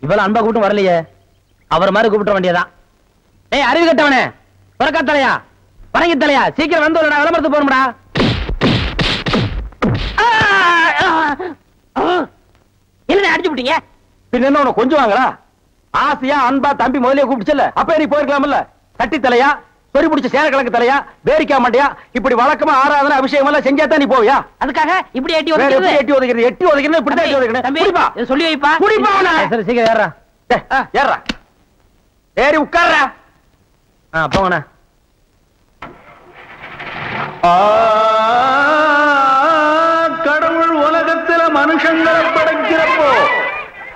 இவ்வளவு அன்பா கூப்பிட்டு வரலையே, அவர் மாதிரி கூப்பிட்ட வேண்டியதான். ஏய் அறிவு கட்டவனே, பிறக்கா தலையா, பறங்கி தலையா, சீக்கிரம் வந்து விளம்பரத்து போறோம்டா. என்ன அடிச்சு விட்டீங்க? பின்ன என்ன உனக்கு கொஞ்சம் வாங்களா? ஆசையா அன்பா தம்பி முதலே கூப்பிடுச்சல, அப்ப நீ போயிருக்கலாம்ல. கட்டி தலையா, சொறி பிடிச்ச சேரக்கிழங்கு தலையா, பேரிக்கா மாட்டியா, இப்படி வழக்கமா ஆராதனை அபிஷேகம் எல்லாம் செஞ்சாதான் நீ போவியா? அதுக்காக இப்படி எட்டி ஒதுக்கிறது, எட்டி ஒதுக்கிறது, எட்டி ஒதுக்கிறது, இப்படி எட்டி ஒதுக்கணும். சொல்லி வைப்பா, குடிப்பா. சரி சீக்கிரம் ஏறா, ஏறா, ஏறி உட்கார்றா. போங்கண்ணா. கடவுள் உலகத்துல மனுஷங்களை படைக்கிறப்போ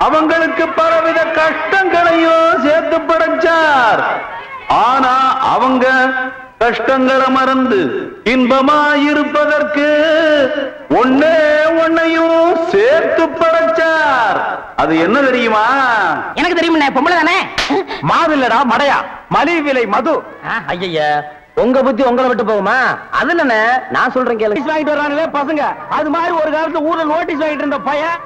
அவங்களுக்கு பலவித கஷ்டங்களையும் சேர்த்து படைச்சார். ஆனா அவங்க கஷ்டங்களை மறந்து இன்பமா இருப்பதற்கு ஒன்னையும் சேர்த்து படைச்சார். அது என்ன தெரியுமா? எனக்கு தெரியும். பொம்பளை தானே? மாவில்லடா மடையா, மலிவு விலை மது. ஐயா, உங்க புத்தி உங்களை விட்டு போகுமா? அது என்ன நான் சொல்றேன் கேளு. வாங்கிட்டு வர்றாங்களே பசங்க, அது மாதிரி ஒரு காலத்துல ஊர்ல நோட்டீஸ் வாங்கிட்டு இருந்த பையன்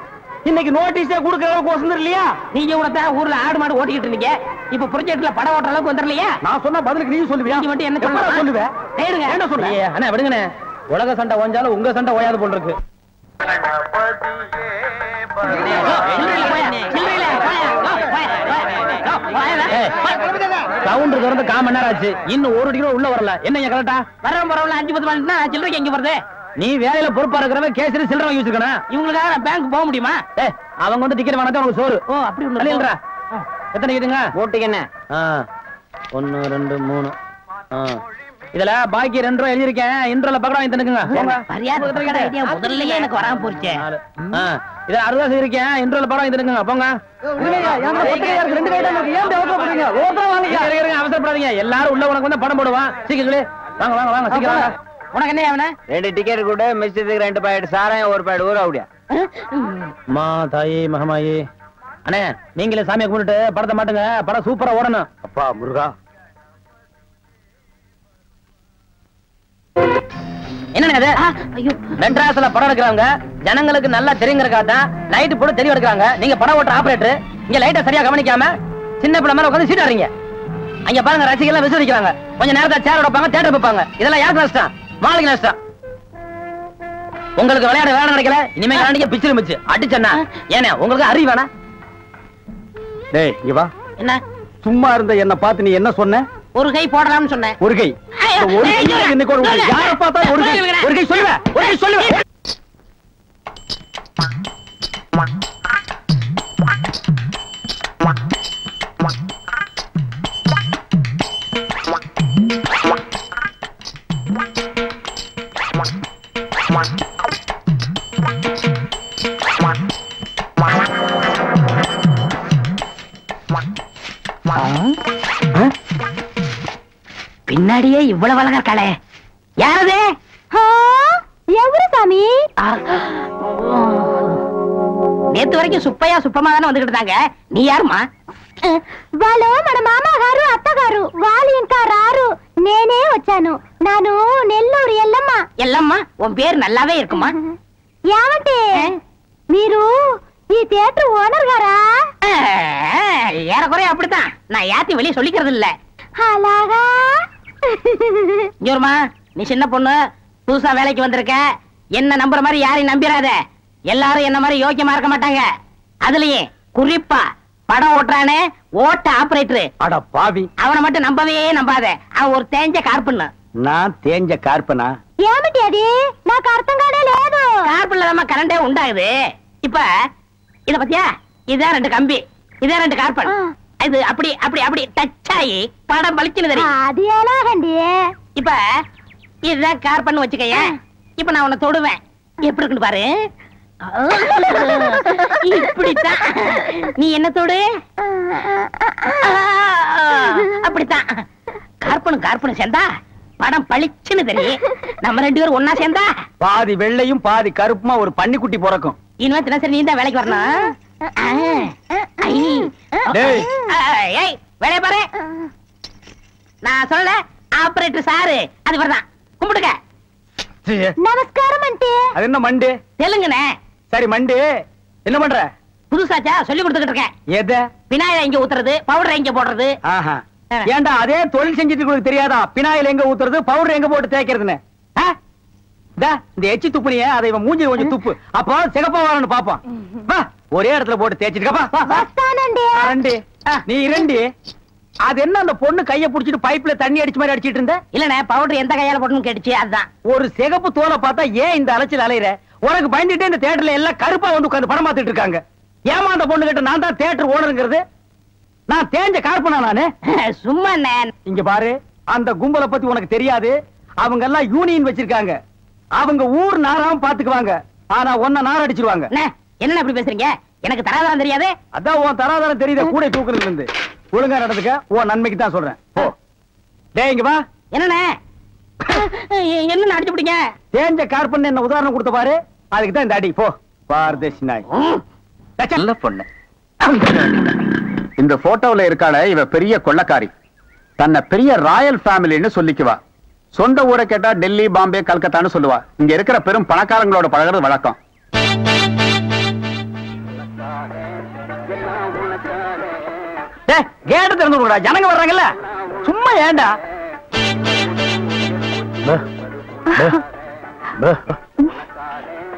இன்னைக்கு நோட்டீஸே கொடுக்கற அளவுக்கு வசந்தர் இல்லையா? நீங்க கூட ஊர்ல ஆடு மாடு ஓட்டிக்கிட்டு இருந்தீங்க, இப்ப ப்ராஜெக்ட்ல படம் ஓட்டுற அளவுக்கு வந்துடலையா? நான் சொன்ன பதிலுக்கு நீ சொல்லுவியா? நீ மட்டும் என்ன சொல்லுவேன்? என்ன சொல்றீங்க? அண்ணா விடுங்கண்ணே, உலக சண்டை ஓஞ்சாலும் உங்க சண்டை ஓயாது போல் இருக்கு. சவுண்ட் திறந்து 1/4 மணி நேரம் ஆச்சு, இன்னும் ஒரு டிகிரி உள்ள வரல. என்ன கரெக்டா? வரவன் 5-10 மணினா சில்லறைக்கு எங்க வருது? நீ வேலையில பொறுப்பா இருக்கிறவன் கேசரி சில்லறை வாங்கி வச்சிருக்கணும். இவங்களுக்காக நான் பேங்க் போக முடியுமா? அவங்க வந்து டிக்கெட் வாங்கினா உனக்கு சோறு. ஓ அப்படி ஒண்ணு. எத்தனை கேட்டுங்க? ஓட்டுக்கு என்ன? 1 2 3. இதுல பாக்கி 2 ரூபாய் எழுதிருக்கேன். இன்ட்ரோல பக்கம் வாங்கி தந்துக்குங்க. முதல்ல எனக்கு வராம போச்சு. இத 60 ரூபாய் இருக்கேன். இன்ட்ரோல பக்கம் வாங்கி தந்துக்குங்க. போங்க. அவசரப்படாதீங்க, எல்லாரும் உள்ள உனக்கு வந்து படம் போடுவான். சீக்கிரம் வாங்க வாங்க வாங்க சீக்கிரம் வாங்க. உனக்கு என்ன ஆவன? 2 டிக்கெட் கூட மிஸ்ஸுக்கு 2 பாக்கெட் சாராயம் 1 பாக்கெட் ஊற அப்படியா? மா தாயி மகமாயி. அண்ணே நீங்களே சாமியை கும்பிட்டு படத்தை மாட்டுங்க, படம் சூப்பரா ஓடணும். அப்பா முருகா. என்ன மெட்ராஸ்ல படம் எடுக்கிறாங்க, ஜனங்களுக்கு நல்லா தெரியுங்கிறக்காதான் லைட் போட்டு தெளிவு எடுக்கிறாங்க. நீங்க படம் ஓட்டுற ஆபரேட்டர் இங்க லைட்டை சரியா கவனிக்காம சின்ன பிள்ளை மேல உட்காந்து சீட் ஆடுறீங்க. அங்க பாருங்க ரசிகர்கள் விசிரிக்கிறாங்க, கொஞ்சம் நேரத்தை சேர் வைப்பாங்க, தியேட்டர் வைப்பாங்க. இதெல்லாம் யாருக்கு நஷ்டம்? மாளிகை நஷ்டம். உங்களுக்கு விளையாட வேலை கிடைக்கல, இனிமே விளையாடிக்க பிச்சிரு மிச்சு அடிச்சா ஏன்னா உங்களுக்கு அறிவு வேணா? டேய் இங்க வா. என்ன சும்மா இருந்த என்ன பார்த்து நீ என்ன சொன்ன? ஒரு கை போடலாம்னு சொன்னேன். ஒரு கை யார பார்த்தா ஒரு கை சொல்லுவேன், ஒரு கை சொல்லுவேன். பின்னாடியே இவ்வளவு அழகா இருக்காளே, யாரது? எவரு சாமி? நேத்து வரைக்கும் சுப்பையா சுப்பமா தானே வந்துகிட்டு இருந்தாங்க, நீ யாருமா? వాళ్ళు మన మామగారు అత్తగారు, వాళ్ళు ఇంకా రారు, నేనే వచ్చాను. నాను నెల్లూరు ఎల్లమ్మ. ఎల్లమ్మ உன் பேர் நல்லாவே இருக்குமா? ఏమంటే మీరు ఈ தியேட்டர் ஓனர் గారా? ஏறக்குறைய அப்படித்தான், நான் யாத்தி வெளியே சொல்லிக்கிறது இல்ல. అలాగా? ஜோர்மா, நீ சின்ன பொண்ணு, புதுசா வேலைக்கு வந்திருக்க, என்ன நம்புற மாதிரி யாரையும் நம்பிராத. எல்லாரும் என்ன மாதிரி யோக்கியமா இருக்க மாட்டாங்க. அதுலயே குறிப்பா படம் ஓட்டுறானே ஓட்ட ஆபரேட்டர், அட பாவி, அவனை மட்டும் நம்பவே நம்பாத. அவன் ஒரு தேஞ்ச கார்பன். நான் தேஞ்ச கார்பனா? ఏమిటి అది? నాకు అర్థం కానే లేదు. கார்பன்ல தான் கரண்டே உண்டாகுது. இப்ப இத பத்தியா, இதான் 2 கம்பி, இதான் 2 கார்பன். இது அப்படி அப்படி அப்படி டச் ஆகி படம் பளிச்சுன்னு தெரியும். அது எலாகண்டி. இப்ப இதுதான் கார்பன் வச்சுக்கயே. இப்ப நான் உன்னை தொடுவேன், எப்படி இருக்குன்னு பாரு. இப்படித்தான் நீ என்ன தொடு, அப்படித்தான். கார்பனும் கார்பனும் சேர்ந்தா படம் பளிச்சுன்னு தெரியும். நம்ம 2 பேரும் ஒன்னா சேர்ந்தா பாதி வெள்ளையும் பாதி கருப்புமா ஒரு பன்னிக்குட்டி பிறக்கும். இனிமே தினசரி நீ தான் வேலைக்கு வரணும். வேலைய பாரு. நான் சொல்லல, ஆபரேட்டர் சாரு அது வரதான். கும்பிடுங்க. நமஸ்காரம். அது என்ன மண்டு? தெலுங்குனே. சரி மண்டு, என்ன பண்ற? புதுசாச்சா சொல்லி கொடுத்துக்கிட்டு இருக்கேன். எது? பினாயில எங்க ஊத்துறது, பவுடர் எங்க போடுறது. ஏண்டா அதே தொழில் செஞ்சுட்டு உங்களுக்கு தெரியாதா பினாயில் எங்க ஊத்துறது பவுடர் எங்க போட்டு தேய்க்கிறதுன்னு? இந்த எச்சி துப்புனியே அதை இவன் மூஞ்சி கொஞ்சம் துப்பு, அப்போ சிகப்பா வரணும்னு பாப்பான். ஒரே இடத்துல போட்டு தேய்ச்சிட்டு நீ இரண்டி. அது என்ன அந்த பொண்ணு கைய புடிச்சிட்டு பைப்ல தண்ணி அடிச்சு மாதிரி அடிச்சிட்டு இருந்த? இல்லனே பவுடர் எந்த கையால போடணும்னு கேட்டுச்சு, அதுதான். ஒரு சிகப்பு தோலை பார்த்தா ஏன் இந்த அலைச்சல் அலையிற? உனக்கு பயந்துட்டே இந்த தியேட்டர்ல எல்லாம் கருப்பா வந்து உட்கார்ந்து படம் பார்த்துட்டு இருக்காங்க. ஏமா அந்த பொண்ணு கிட்ட நான் தான் தியேட்டர் ஓனருங்கிறது? நான் தேஞ்ச கார்பனா நானு? சும்மா இங்க பாரு, அந்த கும்பலை பத்தி உனக்கு தெரியாது. அவங்க எல்லாம் யூனியன் வச்சிருக்காங்க. அவங்க ஊர் நாராம பாத்துக்குவாங்க. ஆனா ஒன்ன நார அடிச்சிருவாங்க. என்ன அப்படி பேசுறீங்க? எனக்கு தராதரம் தெரியாது. அதான் உன் தராதரம் தெரியுத கூட தூக்குறதுல இருந்து. ஒழுங்கா நடந்துக்க, உன் நன்மைக்கு தான் சொல்றேன். போ. டேய் இங்க வா. என்னண்ணே என்ன அடிச்சு பிடிங்க? தேஞ்ச கார்பன் என்ன உதாரணம் கொடுத்த பாரு, அதுக்கு தான் இந்த அடி. போ பாரதேசி நாய். நல்ல பொண்ணு. இந்த போட்டோல இருக்காள இவ பெரிய கொள்ளக்காரி. தன்னை பெரிய ராயல் ஃபேமிலின்னு சொல்லிக்குவா. சொந்த ஊரை கேட்டா டெல்லி, பாம்பே, கல்கத்தான்னு சொல்லுவா. இங்க இருக்கிற பெரும் பணக்காரங்களோட பழகிறது வழக்கம். கேட்ட திறந்து விடுடா, ஜனங்க வர்றாங்கல்ல. சும்மா ஏண்டா?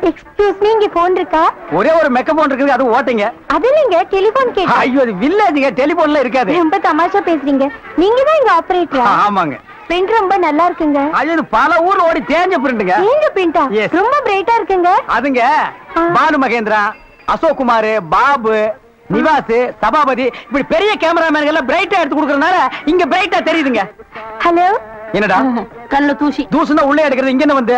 எக்ஸ்கியூஸ் மீ, இங்க போன் இருக்கா? ஒரே ஒரு மெக்க போன் இருக்குது, அது ஓட்டிங்க. அது இல்லங்க, டெலிபோன் கேட்டேன். ஐயோ அது வில்லேஜ்ங்க, டெலிபோன்ல இருக்காது. ரொம்ப தமாஷா பேசுறீங்க. நீங்க தான் இங்க ஆபரேட்டரா? ஆமாங்க. பிரிண்ட் ரொம்ப நல்லா இருக்குங்க. அது பல ஊர்ல ஓடி தேஞ்ச பிரிண்ட்ங்க. தேஞ்ச பிரிண்டா? ரொம்ப பிரைட்டா இருக்குங்க. அதுங்க பாலு மகேந்திரா, அசோக் குமார், பாபு, நிவாஸ், சபாபதி இப்படி பெரிய கேமராமேன் எல்லாம் பிரைட்டா எடுத்து கொடுக்கறனால இங்க பிரைட்டா தெரியுதுங்க. ஹலோ. என்னடா கண்ணுல தூசி? தூசுனா உள்ளே எடுக்கிறது, இங்க என்ன வந்து?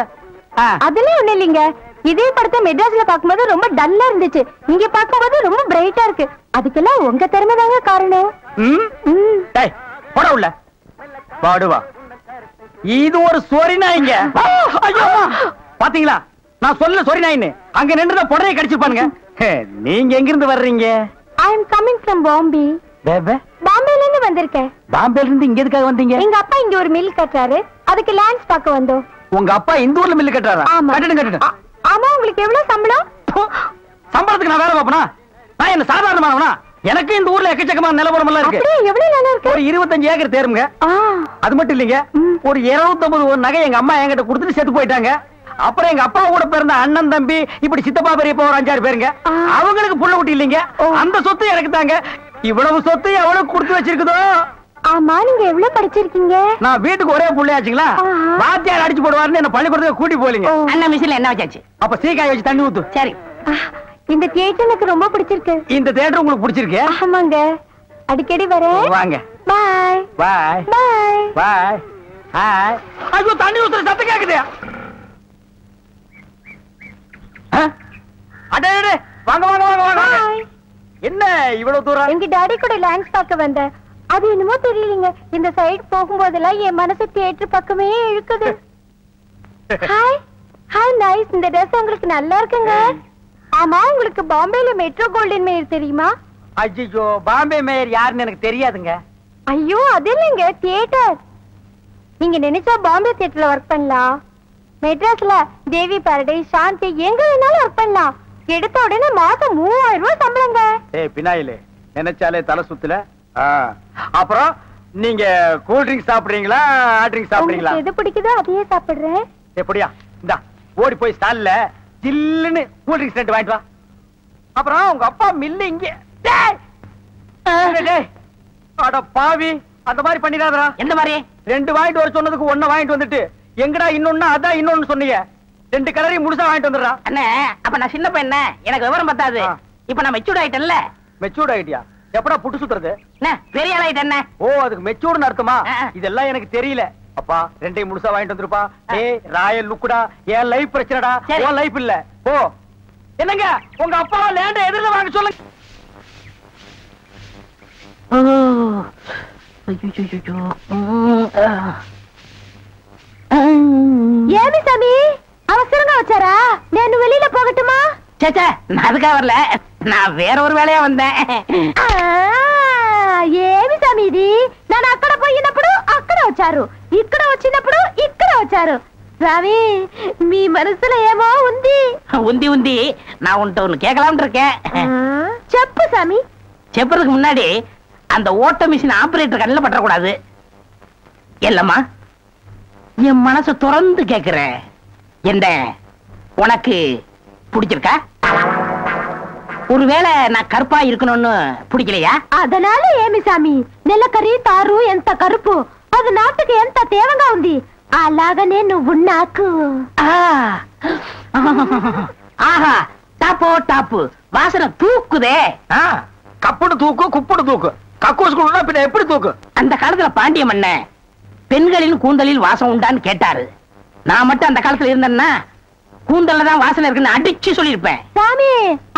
அதெல்லாம் ஒண்ணு இல்லைங்க. இதே படத்தை மெட்ராஸ்ல பாக்கும்போது ரொம்ப டல்லா இருந்துச்சு. இங்க பாக்கும்போது ரொம்ப பிரைட்டா இருக்கு. அதுக்கெல்லாம் உங்க திறமை தாங்க காரணம். டேய் போடா உள்ள. பாடுவா. இது ஒரு சொரி நாய்ங்க. ஐயோ பாத்தீங்களா, நான் சொல்ல சொரி நாயின்னு. அங்க நின்னுதான் புடரையை கடிச்சிருப்பானுங்க. நீங்க எங்க இருந்து வர்றீங்க? ஐ அம் கமிங் ஃப்ரம் பாம்பே. பாம்பேல இருந்து வந்திருக்கேன். பாம்பேல இருந்து இங்க எதுக்காக வந்தீங்க? எங்க அப்பா இங்க ஒரு மில் கட்டுறாரு, அதுக்கு லேண்ட்ஸ் பார்க்க வந்தோம். உங்க அப்பா இந்த ஊர்ல மில் கட்டுறாரா? கட்டணும். ஆமா. உங்களுக்கு எவ்வளவு சம்பளம்? சம்பளத்துக்கு நான் வேலை பார்ப்பனா? நான் என்ன சாதாரணமானவனா? எனக்கு இந்த ஊர்ல எக்கச்சக்கமான நிலவரம் எல்லாம் இருக்கு. எவ்வளவு நிலம் இருக்கு? ஒரு 25 ஏக்கர் தேருங்க. அது மட்டும் இல்லைங்க, ஒரு 250 நகை எங்க அம்மா என்கிட்ட கொடுத்துட்டு செத்து போயிட்டாங்க. அப்புறம் எங்க அப்பா கூட பிறந்த அண்ணன், தம்பி, இப்படி சித்தப்பா, பெரியப்பா ஒரு 5-6 பேருங்க. அவங்களுக்கு புள்ள குட்டி இல்லைங்க. அந்த சொத்து எனக்கு தாங்க. இவ்வளவு சொத்து எவ்வளவு கொடுத்து வச்சிருக்குதோ. ஆமா, நீங்க எவ்வளவு படிச்சிருக்கீங்க? நான் வீட்டுக்கு ஒரே புள்ளையாச்சுங்களா, வாத்தியார் அடிச்சு போடுவாருன்னு என்ன பள்ளிக்கூடத்துக்கு கூட்டி போலீங்க. அண்ணா மிஷின்ல என்ன வச்சாச்சு? அப்ப சீக்காய் வச்சு தண்ணி ஊத்து. சரி. இந்த தியேட்டர் எனக்கு ரொம்ப பிடிச்சிருக்கு. இந்த தியேட்டர் உங்களுக்கு பிடிச்சிருக்கு? ஆமாங்க, அடிக்கடி வரேன். வாங்க. பாய் பாய் பாய் பாய். ஹாய். ஐயோ தண்ணி ஊத்துற சத்தம் கேக்குது. அடே வாங்க வாங்க வாங்க வாங்க. என்ன இவ்வளவு தூரம்? எங்க டாடி கூட லேண்ட்ஸ் பார்க்க வந்தேன். அது என்னமோ தெரியலங்க, இந்த சைடு போகும்போதெல்லாம் என் மனசு தியேட்டர் பக்கமே இழுக்குது. Hi hi nice. இந்த ட்ரெஸ் உங்களுக்கு நல்லா இருக்குங்க. ஆமா, உங்களுக்கு பாம்பேல மெட்ரோ கோல்டன் மேயர் தெரியுமா? ஐயோ பாம்பே மேயர் யாருன்னு எனக்கு தெரியாதுங்க. ஐயோ அது இல்லைங்க, தியேட்டர். நீங்க நினைச்சா பாம்பே தியேட்டர்ல ஒர்க் பண்ணலாம். மெட்ராஸ்ல தேவி பாரடைஸ், சாந்தி எங்க வேணாலும் ஒர்க் பண்ணலாம். எடுத்த உடனே மாசம் 3000 ரூபாய் சம்பளங்க. ஏய் பினாயிலே, நினைச்சாலே தலை சுத்துல. அப்புறம் நீங்க கூல் ட்ரிங்க்ஸ் சாப்பிடுறீங்களா, ஹாட் ட்ரிங்க்ஸ் சாப்பிடுறீங்களா? எது பிடிக்குதோ அதையே சாப்பிடுறேன். எப்படியா? இந்தா ஓடி போய் ஸ்டால்ல ஜில்லுன்னு கூல் ட்ரிங்க்ஸ் ரெண்டு வாங்கிட்டு வா. அப்புறம் உங்க அப்பா மில்லு இங்க. அட பாவி, அந்த மாதிரி பண்ணிடாதடா. எந்த மாதிரி? 2 வாங்கிட்டு வர சொன்னதுக்கு 1 வாங்கிட்டு வந்துட்டு எங்கடா இன்னொன்னு அதான் இன்னொன்னு சொன்னீங்க. 2 கலரையும் முழுசா வாங்கிட்டு வந்துடுறா. அண்ணே அப்ப நான் சின்ன பையன், எனக்கு விவரம் பத்தாது. இப்ப நான் மெச்சூர்ட் ஆயிட்டேன்ல. மெச்சூர்ட் ஆயிட்டியா? எப்படா புட்டு சுத்துறது? பெரிய ஆள் ஆயிட்டேன். ஓ, அதுக்கு மெச்சூர்னு அர்த்தமா? இதெல்லாம் எனக்கு தெரியல. அப்பா 2 முழுசா வாங்கிட்டு வந்துருப்பா. ஏய் ராயல் லுக்குடா, என் லைஃப் பிரச்சனைடா, உன் லைஃப் இல்ல. போ. என்னங்க உங்க அப்பா லேண்ட எதிரில வாங்க சொல்லுங்க. ஏமி சாமி அவசரமா வச்சாரா? நான் வெளியில போகட்டுமா? சேச்சே, நான் அதுக்காக வரல, நான் வேற ஒரு வேலையா வந்தேன். ఏమి సమీది నన్ను అక్కడ పోయినప్పుడు అక్కడ వచ్చారు, ఇక్కడ వచ్చినప్పుడు ఇక్కడ వచ్చారు. స్వామి మీ మనసులో ఏమో ఉంది. உந்தி நான் உன்ட்ட ஒண்ணு கேட்கலாம்னு இருக்கேன். சாமி? செப்பறதுக்கு முன்னாடி அந்த ஓட்ட மிஷின் ஆபரேட்டர் கண்ணில் பற்றக்கூடாது. இல்லம்மா, என் மனசை திறந்து கேக்குறேன், என்ன உனக்கு பிடிச்சிருக்கா? ஒருவேளை நான் கருப்பா இருக்கணும்னு பிடிக்கலையா? அதனால ఏమి సామి, నెలకరి తారు ఎంత కరుపు, అది నాటుకు ఎంత తేవంగా ఉంది. అలాగనే నువ్వు నాకు. ஆஹா, டாப்போ டாப்பு, வாசனை தூக்குதே. கப்புடு தூக்கு, குப்புடு தூக்கு, கக்கூசுக்குள்ள பின்ன எப்படி தூக்கு? அந்த காலத்துல பாண்டிய மன்ன பெண்களின் கூந்தலில் வாசம் உண்டான்னு கேட்டாரு. நான் மட்டும் அந்த காலத்துல இருந்தேன்னா கூந்தல்ல தான் வாசனை இருக்குன்னு அடிச்சு சொல்லிருப்பேன். సామి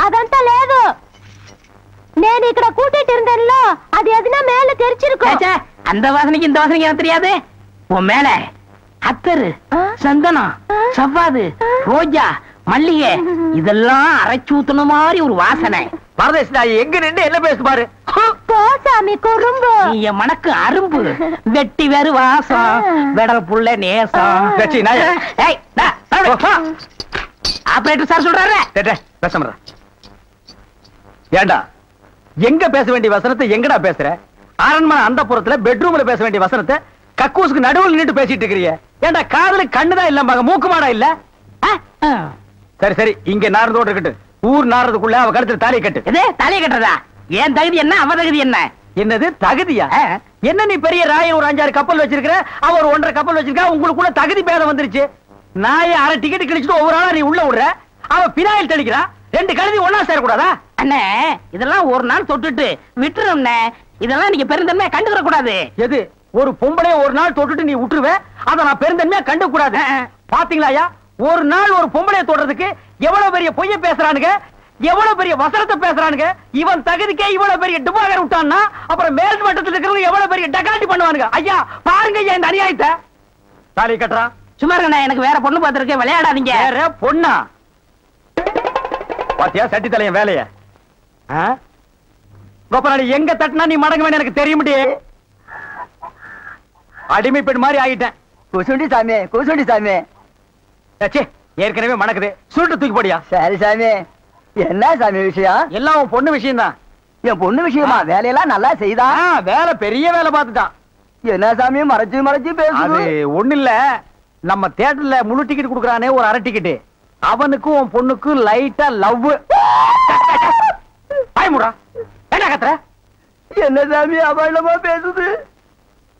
అదంతా లేదు, నేను ఇక్కడ కూటిட்டு இருந்தேன்ல, அது எதுனா மேல தெரிச்சிருக்கும். அந்த வாசனைக்கு இந்த வாசனைக்கு எனக்கு தெரியாது. உன் மேல அத்தரு, சந்தனம், சவ்வாது, ரோஜா, மல்லிகை இதெல்லாம் அரைச்சு ஊத்துன மாதிரி ஒரு வாசனை. பரதேசி நாய் எங்க நின்று என்ன பேசு பாரு. போ சாமி குறும்பு. நீ என் மனக்கு அரும்பு, வெட்டி வேறு வாசம், வெடல் புள்ள நேசம். ஆபரேட்டர் சார் சொல்றாரு. பேச ஏண்டா எங்க பேச வேண்டிய வசனத்தை எங்கடா பேசுற? அரண்மனை அந்த புறத்துல பெட்ரூம்ல பேச வேண்டிய வசனத்தை கக்கூசுக்கு நடுவில் நின்று பேசிட்டு இருக்கிறீங்க. ஏண்டா காதுல கண்ணுதான் இல்ல, மூக்கு மாடா இல்ல? சரி சரி, இங்க நாரதோடு இருக்கட்டும், ஊர் நாரதுக்குள்ள அவ கழுத்துல தாலியை கட்டு. இதே தாலியை கட்டுறதா? ஏன் தகுதி என்ன, அவ தகுதி என்ன? என்னது தகுதியா? என்ன நீ பெரிய ராய ஒரு 5-6 கப்பல் வச்சிருக்கிற, அவ ஒரு 1.5 கப்பல் வச்சிருக்கா, உங்களுக்குள்ள தகுதி பேதம் வந்துருச்சு. நாய அரை டிக்கெட் கிழிச்சிட்டு ஒவ்வொரு ஆளா நீ உள்ள விடுற, அவ பினாயில் தெளிக்கிறா. 2 கழுதி ஒன்னா சேரக்கூடாதா? அண்ணே, இதெல்லாம் ஒரு நாள் தொட்டுட்டு விட்டுரும். இதெல்லாம் நீங்க பெருந்தன்மையா கண்டுக்கிற கூடாது. எது? ஒரு பொம்பளைய ஒரு நாள் தொட்டுட்டு நீ விட்டுருவே, அத நான் பெருந்தன்மையா கண்டு கூடாது. பாத்தீங்களா, ஒரு நாள் ஒரு பொம்பளைய தொடுறதுக்கு எவ்வளவு பெரிய பொய்ய பேசுறானுங்க, எவ்வளவு பெரிய வசனத்தை பேசுறானுங்க. இவன் தகுதிக்கே இவ்வளவு பெரிய டுபாகர் விட்டான்னா அப்புறம் மேல் மட்டத்தில் இருக்கிறவங்க எவ்வளவு பெரிய டகாட்டி பண்ணுவானுங்க. ஐயா பாருங்க ஐயா இந்த அநியாயத்தை. தாலி கட்டுறா. சும்மா இருக்கண்ணே, எனக்கு வேற பொண்ணு பார்த்திருக்கேன், விளையாடாதீங்க. வேற பொண்ணா? பாத்தியா சட்டி தலையன் வேலைய? கோபராணி எங்க தட்டினா நீ மடங்குவேன்னு எனக்கு தெரிய முடியே. அடிமை பெண் மாதிரி ஆகிட்டேன். குசுண்டி சாமி, குசுண்டி சாமி. ஏற்கனவே மணக்குது, சுருட்டு தூக்கி போடியா. சரி சாமி, என்ன சாமி விஷயம்? எல்லாம் பொண்ணு விஷயம் தான். என் பொண்ணு விஷயமா? வேலையெல்லாம் நல்லா செய்தா? வேலை பெரிய வேலை பார்த்துட்டான். என்ன சாமி மறைச்சு மறைச்சு பேசுது? அது ஒண்ணு இல்ல, நம்ம தியேட்டர்ல முழு டிக்கெட் குடுக்கறானே ஒரு அரை டிக்கெட், அவனுக்கும் உன் பொண்ணுக்கும் லைட்டா லவ். பயமுடா, என்ன கத்துற? என்ன சாமி அபாண்டமா பேசுது?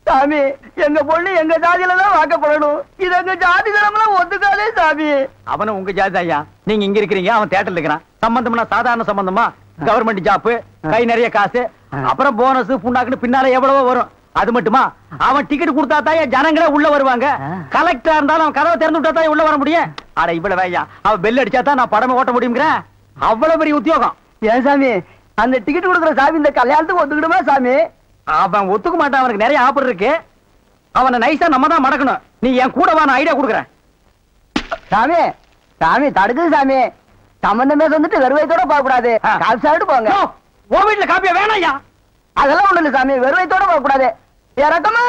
சாமி, எங்க பொண்ணு எங்க ஜாதியில தான் வாக்கப்படணும், இது எங்க ஜாதி தரம்லாம் ஒத்துக்காதே சாமி. அவன உங்க ஜாதி ஐயா, நீங்க இங்க இருக்கிறீங்க, அவன் தியேட்டர்ல இருக்கிறான். சம்பந்தம்னா சாதாரண சம்பந்தமா? கவர்மெண்ட் ஜாப், கை நிறைய காசு, அப்புறம் போனஸ் புண்ணாக்குன்னு பின்னால எவ்வளவோ வரும். அது மட்டுமா, அவன் டிக்கெட் கொடுத்தா தான் ஜனங்களே உள்ள வருவாங்க. கலெக்டரா இருந்தாலும் அவன் கதவை திறந்து விட்டா தான் உள்ள வர முடியும். அட இவ்வளவு ஐயா, அவன் பெல் அடிச்சா தான் நான் படமே ஓட்ட முடியுங்கிற அவ்வளவு பெரிய உத்தியோகம். ஏன் சாமி, அந்த டிக்கெட் கொடுக்குற சாமி இந்த கல்யாணத்துக்கு ஒத்துக்கிடுமா சாமி? அவன் ஒத்துக்க மாட்டான், அவனுக்கு நிறைய ஆஃபர் இருக்கு. அவனை நைஸா நம்ம தான் மடக்கணும். நீ என் கூட வா, நான் ஐடியா கொடுக்குறேன். சாமி சாமி தடுக்குது சாமி, சம்பந்தமே வந்துட்டு வெறுவைத்தோட போக கூடாது, காசு சாப்பிட்டு போங்க. உன் வீட்டுல காப்பியா வேணாயா? அதெல்லாம் ஒண்ணு இல்ல சாமி, வெறுவைத்தோட போக கூடாது. இறக்கமா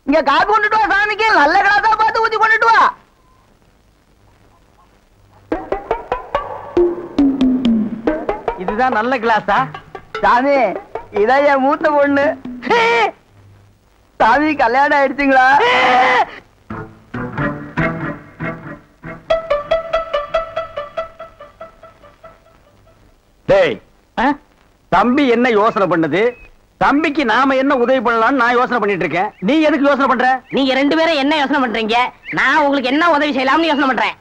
இங்க காப்பி கொண்டுட்டு வா, சாமிக்கு நல்ல கிளாஸா பார்த்து ஊத்தி கொண்டுட்டு வா. இதுதான் நல்ல கிளாஸா? சாமி இதான் என் மூத்த பொண்ணு. சாமி கல்யாணம் ஆயிடுச்சுங்களா? டேய், தம்பி என்ன யோசனை பண்ணுது? தம்பிக்கு நாம என்ன உதவி பண்ணலாம்னு நான் யோசனை பண்ணிட்டு இருக்கேன். நீ எதுக்கு யோசனை பண்ற? நீங்க 2 பேரும் என்ன யோசனை பண்றீங்க? நான் உங்களுக்கு என்ன உதவி செய்யலாம்னு யோசனை பண்றேன்.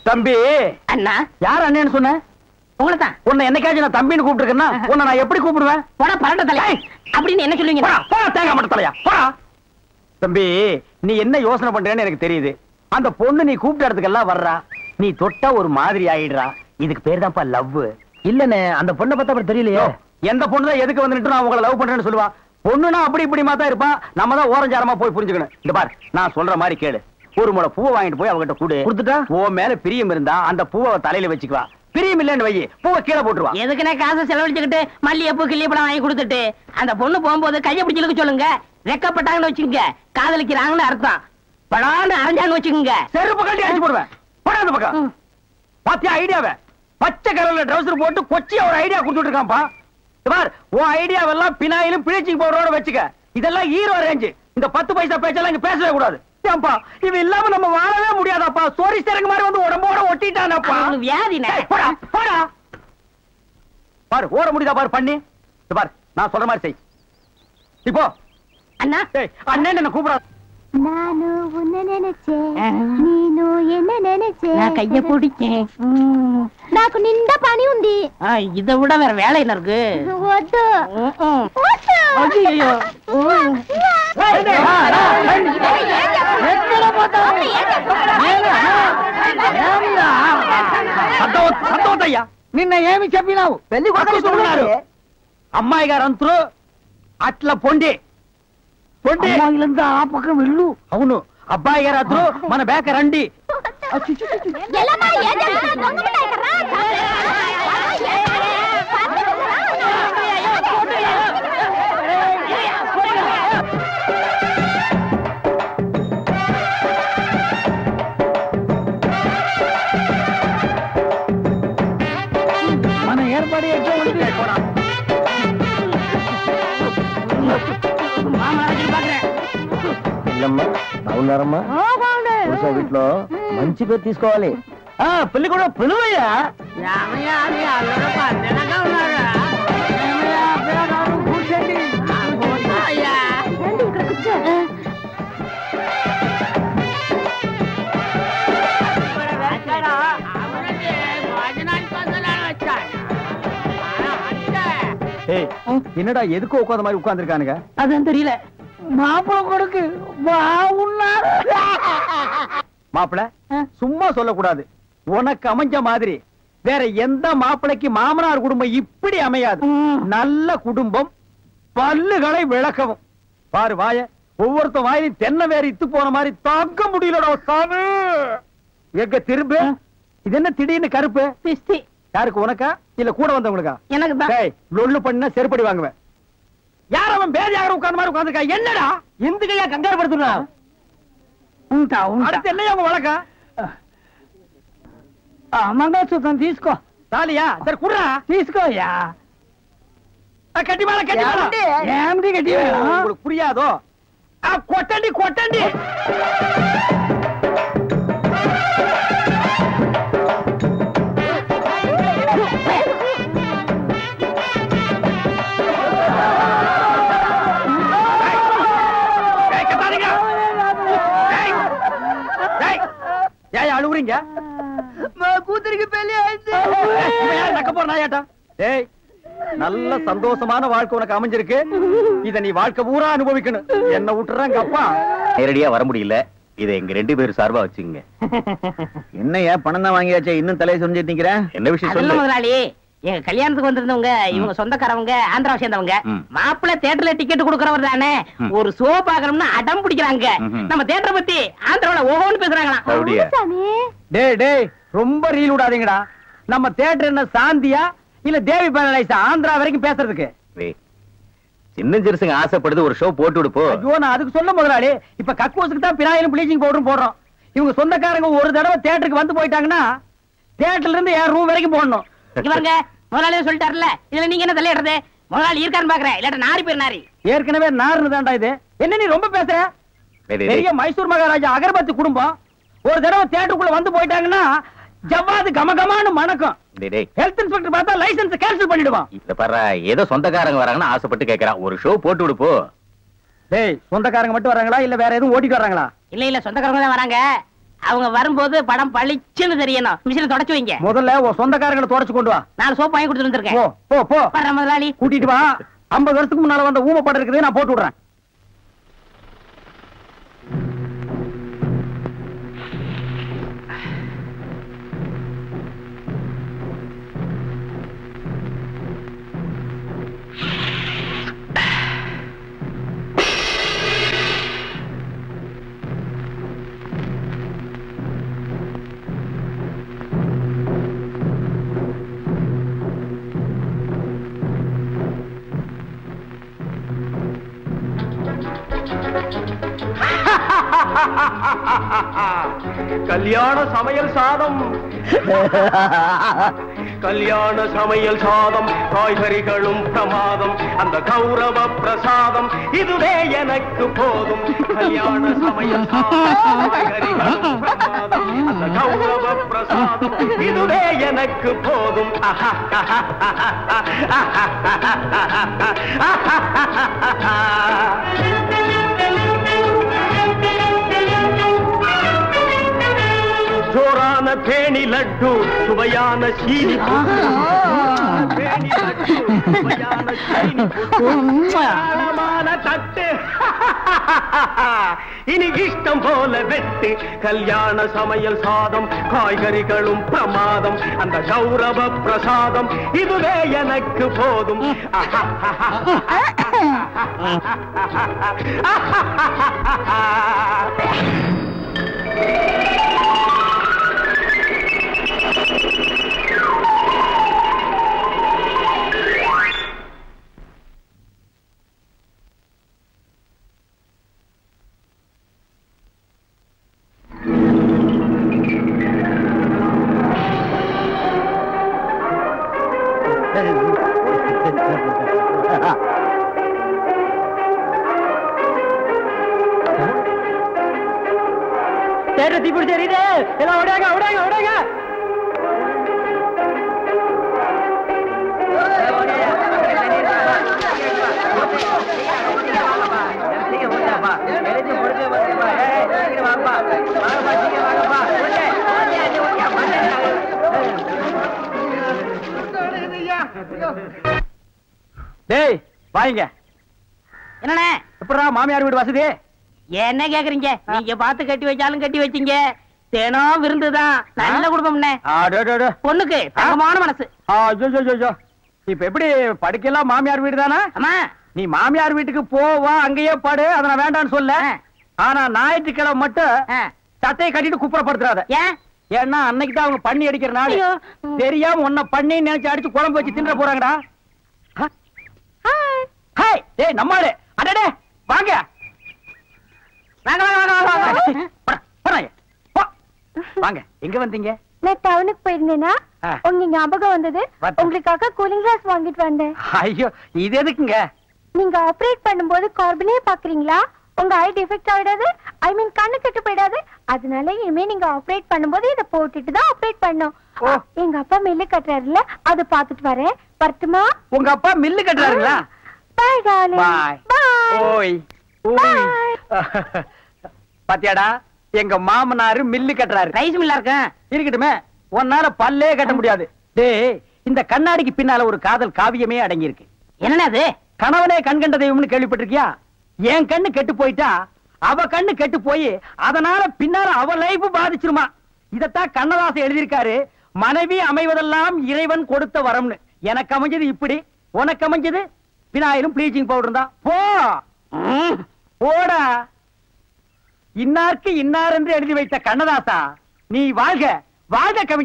தம்பி அண்ணா. யார் அண்ணன்னு சொன்ன? உங்களை தான். உன்னை என்னைக்காச்சும் நான் தம்பின்னு கூப்பிட்டுருக்கேன்னா உன்னை நான் எப்படி கூப்பிடுவேன்? போடா பரட்ட தலை அப்படின்னு என்ன சொல்லுவீங்க? போடா தேங்காய் மட்டும் தலையா போடா. தம்பி நீ என்ன யோசனை பண்றேன்னு எனக்கு தெரியுது. அந்த பொண்ணு நீ கூப்பிட்ட இடத்துக்கெல்லாம் வர்றா, நீ தொட்டா ஒரு மாதிரி ஆயிடுறா. இதுக்கு பேர் தான்ப்பா லவ். இல்லனே, அந்த பொண்ணை பார்த்தா அப்புறம் தெரியலையே. எந்த பொண்ணு தான் எதுக்கு வந்துட்டு நான் உங்களை லவ் பண்றேன்னு சொல்லுவா? பொண்ணுனா அப்படி இப்படிமா தான் இருப்பா. நம்ம தான் ஓரஞ்சாரமா போய் புரிஞ்சுக்கணும். இந்த பார், நான் சொல்ற மாதிரி கேளு. ஒரு முளை பூவை வாங்கிட்டு போய் அவகிட்ட கூடு. கொடுத்துட்டா உன் மேல பிரியம் இருந்தா அந்த பூவை தலையில வச்சுக்குவா. பிரியம் இல்லன்னு வை, பூவை கீழே போட்டுருவா. எதுக்குன்னா காசை செலவழிச்சுக்கிட்டு மல்லிகைப்பூ கிள்ளிப்பழம் வாங்கி கொடுத்துட்டு அந்த பொண்ணு போகும்போது கையை பிடிச்சிலுக்கு சொல்லுங்க. ரெக்கப்பட்டாங்கன்னு வச்சுக்கோங்க, காதலிக்கிறாங்கன்னு அர்த்தம். படான்னு அரைஞ்சான்னு வச்சுக்கோங்க, செருப்பு கட்டி அடிச்சு போடுவேன். போடாத பக்கம். பாத்தியா ஐடியாவை? பச்சை கலர்ல ட்ரவுசர் போட்டு கொச்சியா ஒரு ஐடியா கொடுத்துட்டு இருக்கான்ப்பா. பார், உன் ஐடியாவெல்லாம் பினாயிலும் பிளீச்சிங் பவுடரோட வச்சுக்க. இதெல்லாம் ஹீரோ ரேஞ்ச். இந்த 10 பைசா பேச்செல்லாம் இங்க பேசவே கூடாது. ஏன்பா இவன் இல்லாம நம்ம வாழவே முடியாதாப்பா. சோரி சேரங்க மாதிரி வந்து உடம்போட ஒட்டிட்டானப்பா. வியாதினே. போடா போடா. பாரு ஓட முடியுதா பாரு பண்ணி. பாரு நான் சொல்ற மாதிரி செய். இப்போ அண்ணா அண்ணன் என்ன கூப்பிடாத. நானு உன்னை நினைச்சேன், நீனு என்ன நினைச்சேன். நான் கைய பிடிச்சேன். నాకు నిండా పని ఉంది. இதை விட வேற வேலை என்ன இருக்கு? వద్దు ஐயோ సంతోషయ్యా నిన్న ఏమి చెప్పినావు? పెళ్లి కొడుకున్నారు అమ్మాయి గారు అంతరు అట్లా పొండి పొండి ఆ పక్కన వెళ్ళు. అవును అబ్బాయి గారు అద్దరు మన బేక రండి. ఎల్లమ్మా ఏం చేస్తున్నావు? దొంగముండా ఇక్కడ రా. మన ఏర్పడి ఎట్లా ఉంది? బాగున్నారమ్మా? వీటిలో మంచి పేరు తీసుకోవాలి. పెళ్లి కూడా పిలువయ్యా. என்னடா எதுக்கு உட்கார்ந்த மாதிரி உட்கார்ந்துருக்கானுங்க? அதான் தெரியல. மாப்பிள கொடுக்கு மாப்பிள சும்மா சொல்லக்கூடாது. உனக்கு அமைஞ்ச மாதிரி வேற எந்த மாப்பிளைக்கு மாமனார் குடும்பம் இப்படி அமையாது. நல்ல குடும்பம், பல்லுகளை விளக்கவும். பாரு வாய, ஒவ்வொருத்த வாயிலும் தென்னை வேற இத்து போன மாதிரி தாக்க முடியலடா சாமி. எங்க திரும்ப இது என்ன திடீர்னு கருப்பு? பிஸ்தி. யாருக்கு, உனக்கா இல்ல கூட வந்தவங்களுக்கா? எனக்கு தான். லொல்லு பண்ண செருப்படி வாங்குவேன். யார் அவன் பேதியாக உட்கார்ந்த மாதிரி உட்கார்ந்துருக்கா? என்னடா இந்த கையா கங்காரு படுத்துனா? அடுத்து என்னையா உங்க வழக்கா? మంగళసూత్రం తీసుకో. తాలియా సరే కుర్రా తీసుకోయా. కట్టి మేళ కట్టి మేళ ఏమిటి కట్టి మేళ? உங்களுக்கு புரியாதோ? కొట్టండి కొట్టండి. அழுகுறீங்க? கூத்துருக்கு பெரிய நக்க போற நாயாட்டா. டேய், நல்ல சந்தோஷமான வாழ்க்கை உனக்கு அமைஞ்சிருக்கு. இத நீ வாழ்க்கை பூரா அனுபவிக்கணும். என்ன விட்டுறாங்க அப்பா. நேரடியா வர முடியல. இதை எங்க 2 பேரும் சார்பா வச்சுங்க. என்னையா பணம் தான் வாங்கியாச்சே, இன்னும் தலையை சொரிஞ்சிட்டு நிக்கிற? என்ன விஷயம் சொல்லு முதலாளி. எங்க கல்யாணத்துக்கு வந்திருந்தவங்க இவங்க சொந்தக்காரவங்க, ஆந்திராவை சேர்ந்தவங்க. மாப்பிள்ளை தியேட்டர்ல டிக்கெட் கொடுக்கறவர் தானே, ஒரு ஷோ பாக்கணும்னு அடம் பிடிக்கிறாங்க. நம்ம தியேட்டர் பத்தி ஆந்திராவுல ஓஹோன்னு பேசுறாங்களாம். டேய் டேய், ரொம்ப ரீல் விடாதீங்கடா. நம்ம தியேட்டர் என்ன சாந்தியா இல்ல தேவி பேரலைஸா ஆந்திரா வரைக்கும் பேசுறதுக்கு? சின்ன சிறுசுங்க ஆசைப்படுது, ஒரு ஷோ போட்டு விடுப்போ. ஐயோ, நான் அதுக்கு சொல்ல முதலாளி. இப்ப கக்கூசுக்கு தான் பினாயிலும் ப்ளீச்சிங் பவுடரும் போடுறோம். இவங்க சொந்தக்காரங்க ஒரு தடவை தியேட்டருக்கு வந்து போயிட்டாங்கன்னா தியேட்டர்ல இருந்து என் ரூம் வரைக்கும் போடணும். இவங்க முதலாளியே சொல்லிட்டாருல, இதுல நீங்க என்ன தலையிடுறது? முதலாளி இருக்கான்னு பாக்குறேன், இல்லாட்ட நாரி பேர் நாரி. ஏற்கனவே நார்னு தான்டா இது. என்ன நீ ரொம்ப பேசுற? பெரிய மைசூர் மகாராஜா அகர்பத்தி குடும்பம் ஒரு தடவை தியேட்டருக்குள்ள வந்து போயிட்டாங்கன்னா ஜவ்வாது கமகமான்னு மணக்கும். ஹெல்த் இன்ஸ்பெக்டர் பார்த்தா லைசென்ஸ் கேன்சல் பண்ணிடுவான். இத பாரு, ஏதோ சொந்தக்காரங்க வராங்கன்னு ஆசைப்பட்டு கேக்குறான், ஒரு ஷோ போட்டு விடுப்போ. டேய், சொந்தக்காரங்க மட்டும் வராங்களா இல்ல வேற எதுவும் ஓட்டிட்டு வராங்களா? இல்ல சொந்தக்காரங்க தான் வராங்க. அவங்க வரும்போது படம் பளிச்சுன்னு தெரியணும். மிஷினை தொடச்சு வைங்க. முதல்ல உன் சொந்தக்காரங்களை தொடச்சு கொண்டு வா. 4 சோப்பு வாங்கி கொடுத்துட்டு வந்திருக்கேன். போ போ போ. முதலாளி கூட்டிட்டு வா. 50 வருஷத்துக்கு முன்னால வந்த ஊமை படம் இருக்குது, நான் போட்டு விடுறேன். கல்யாண சமையல் சாதம். கல்யாண சமையல் சாதம் காய்கறிகளும் பிரமாதம் அந்த கௌரவ பிரசாதம் இதுவே எனக்கு போதும் கல்யாண சமையல் சாதம் காய்கறிகளும் பிரமாதம் அந்த கௌரவ பிரசாதம் இதுவே எனக்கு போதும் ஜோரான பேணி லட்டு சுவையான சீனி பேணி லட்டு சுவையான சீனி தட்டு இனி இஷ்டம் போல வெட்டு கல்யாண சமையல் சாதம் காய்கறிகளும் பிரமாதம் அந்த கௌரவ பிரசாதம் இதுவே எனக்கு போதும் தீப்பிடி தெரியுது எல்லாம் ஓடாங்க ஓடாங்க ஓடாங்க டேய் வாங்க என்னண்ணே எப்படா மாமியார் வீடு வசதி என்ன கேக்குறீங்க நீங்க பார்த்து கட்டி வச்சாலும் கட்டி வச்சீங்க தினம் விருந்துதான் நல்ல குடும்பம்னே பொண்ணுக்கு தங்கமான மனசு இப்ப எப்படி படுக்கலாம் மாமியார் வீடு தானா ஆமா நீ மாமியார் வீட்டுக்கு போவா அங்கேயே படு அதை நான் வேண்டான்னு சொல்ல ஆனா ஞாயிற்றுக்கிழமை மட்டும் சட்டையை கட்டிட்டு குப்புறப்படுத்துறாத ஏன் ஏன்னா அன்னைக்கு தான் அவங்க பண்ணி அடிக்கிற நாள் தெரியாம உன்னை பண்ணி நினைச்சு அடிச்சு குழம்பு வச்சு தின்ற போறாங்கடா டேய் நம்மாளு அடடே வாங்க வாங்க வாங்க வாங்க வாங்க எங்க வந்தீங்க நான் டவுனுக்கு போயிருந்தேனா உங்க ஞாபகம் வந்தது உங்களுக்காக கூலிங் கிளாஸ் வாங்கிட்டு வந்தேன் ஐயோ இது எதுக்குங்க நீங்க ஆபரேட் பண்ணும்போது கார்பனே பாக்குறீங்களா உங்க ஐ டிஃபெக்ட் ஆயிடாது ஐ மீன் கண்ணு கெட்டு போயிடாது அதனால இனிமே நீங்க ஆபரேட் பண்ணும்போது இத போட்டுட்டு தான் ஆபரேட் பண்ணும் எங்க அப்பா மில்லு கட்டுறாருல அது பாத்துட்டு வரேன் வரட்டுமா உங்க அப்பா மில்லு கட்டுறாருங்களா பை டார்லிங் பை ஓய் ஓய் பாத்தியாடா எங்க மாமனாரு மில்லு கட்டுறாரு ரைஸ் மில்லா இருக்கட்டுமே உன்னால பல்லே கட்ட முடியாது டேய் இந்த கண்ணாடிக்கு பின்னால ஒரு காதல் காவியமே அடங்கி இருக்கு என்னன்னா அது கணவனே கண் கண்ட தெய்வம்னு கேள்விப்பட்டிருக்கியா என் கண்ணு கெட்டு போயிட்டா அவ கண்ணு கெட்டு போய் அதனால பின்னால அவ லைஃப் பாதிச்சிருமா இதத்தான் கண்ணதாசன் எழுதியிருக்காரு மனைவி அமைவதெல்லாம் இறைவன் கொடுத்த வரம்னு எனக்கு அமைஞ்சது இப்படி உனக்கு அமைஞ்சது பினாயிலும் ப்ளீச்சிங் பவுடர் தான் போ போடா இன்னாருக்கு இன்னார் என்று எழுதி வைத்த கண்ணதாசா நீ வாழ்க வாழ்க கவிஞன்